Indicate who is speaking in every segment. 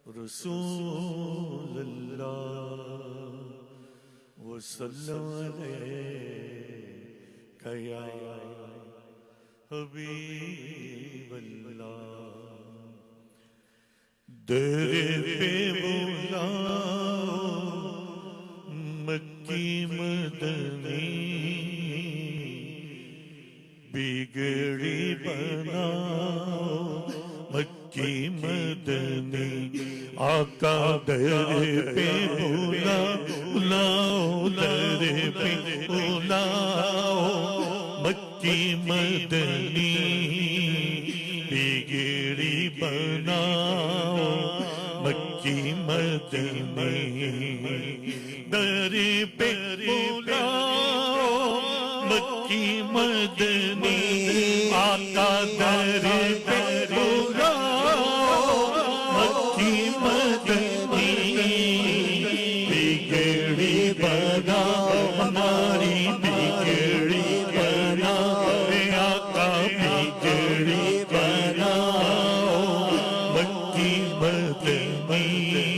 Speaker 1: رسول اللہ وسلم علیک یا حبیب اللہ در پہ بلاؤ مکی مدنی بگڑی بناؤ مکی مدنی آقا در پہ بلاؤ در پہ بلاؤ مکی مدنی بگڑی بناؤ مکی مدنی در پہ بلاؤ مکی مدنی آقا در پہ بلاؤ مکی مدنی بگڑی بناؤ ہماری بگڑی بناؤ آقا بگڑی بناؤ مکی مدنی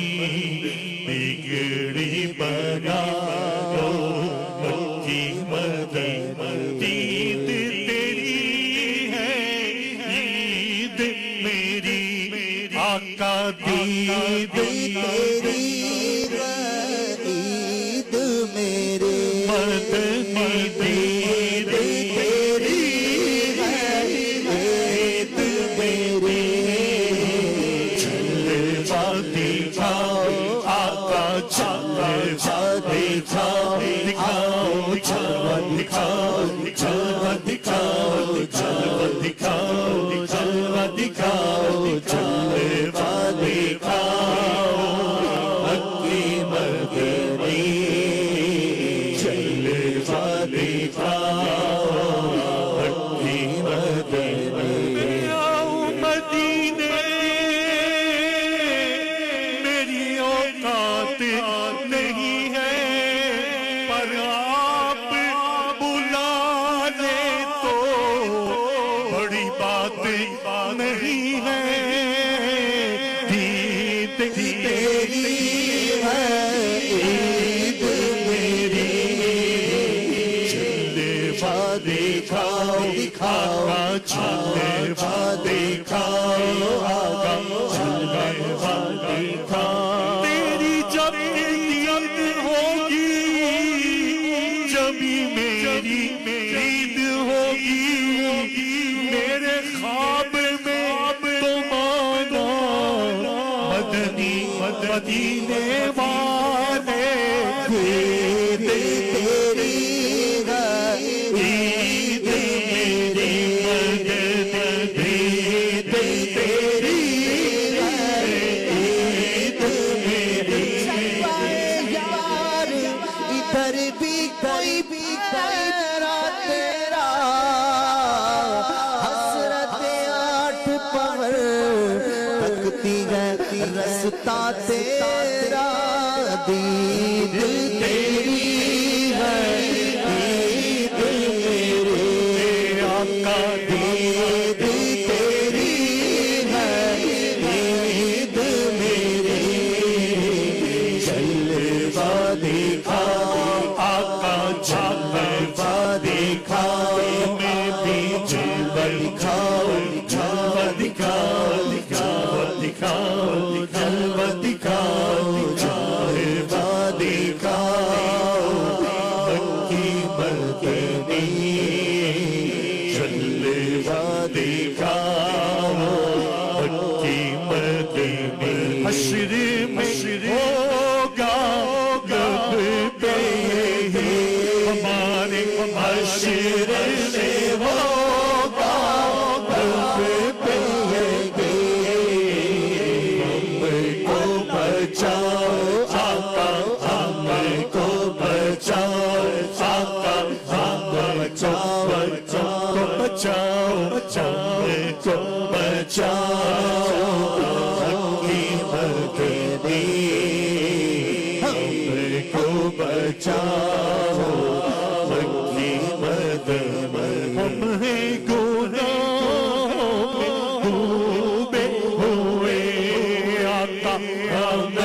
Speaker 1: بگڑی بناؤ مکی مدنی عید تیری ہے عید میری آقا دید
Speaker 2: تیری عید میرے
Speaker 1: مدنی دید
Speaker 2: تیری عید میرے
Speaker 1: جلوہ دکھاؤ آقا جلوہ دکھاؤ دکھاؤ جلوہ دکھاؤ جلوہ دکھاؤ جلوہ دکھاؤ جلوہ دکھاؤ جلوہ دکھاؤ مکی مدنی جلوہ دکھاؤ مکی مدنی آؤ مدینے میری اوقات نہیں ہے پر آپ بلا لے تو بڑی بات نہیں ہے دید تیری
Speaker 2: ہے عید میری
Speaker 1: جلوہ دکھاؤ آقا جلوہ دکھاؤ آقا جلوہ دکھاؤ تیری جب نیت ہوگی جبھی میری عید ہوگی میرے خواب میں تو مانا مدنی مدینے والے
Speaker 2: عید تیری ہے
Speaker 1: عید میری مدنی عید تیری عید میری
Speaker 2: یار ادھر بھی کوئی بھی تیرا تیرا حسرت 8 پہر تکتی ہے رستہ تیرا دید تیری ہے عید میرے
Speaker 1: آقا
Speaker 2: دید تیری ہے عید میرے
Speaker 1: جلوہ دکھاؤ آقا جلوہ دکھاؤ میں بھی جلوہ دکھاؤ جلوہ دکھاؤ جلوہ دکھاؤ جلوہ دکھاؤ جلوہ دکھاؤ مکی مدنی جلوہ دکھاؤ مکی مدنی حشر میں ہوگا گب پہ ہمارے حشر میں ہوگا گب پہ ہم کو بچاؤ آقا ہم کو بچاؤ آقا ہم بچاؤ بچاؤ بچاؤ بچاؤ کو بچاؤ مکی مدنی ہم کو بچاؤ مکی مدنی ہم ہیں گناہوں میں ڈوبے ہوئے آقا ہم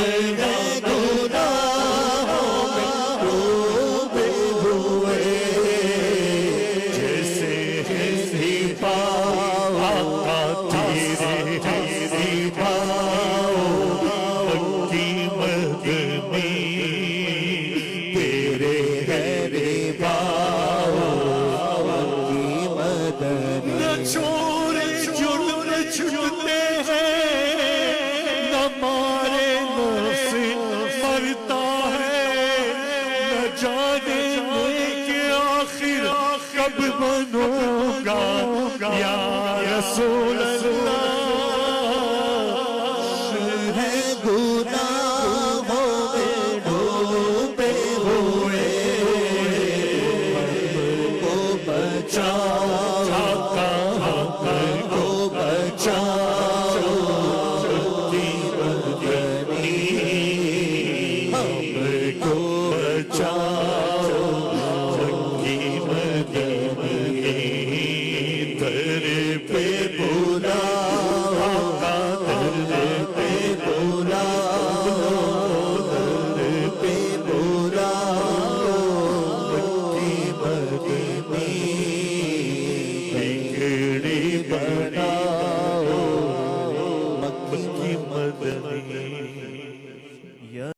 Speaker 1: گناہوں میں ڈوبے ہوئے جیسے پاؤ آقا تیرے پاؤ مکی مدنی تیرے ہے پاؤ مکی مدنی نہ چھوڑے جرم چھوٹتے ہیں نہ مارے نفس مرتا ہے نہ جانے کہ آخر کب بنوں گا یا رسول اللہ ہے گناہوں میں ڈوبے ہوئے کو بچاؤ کو بچاؤ کی مدنی ہم کو بچاؤ کی مدنی در پہ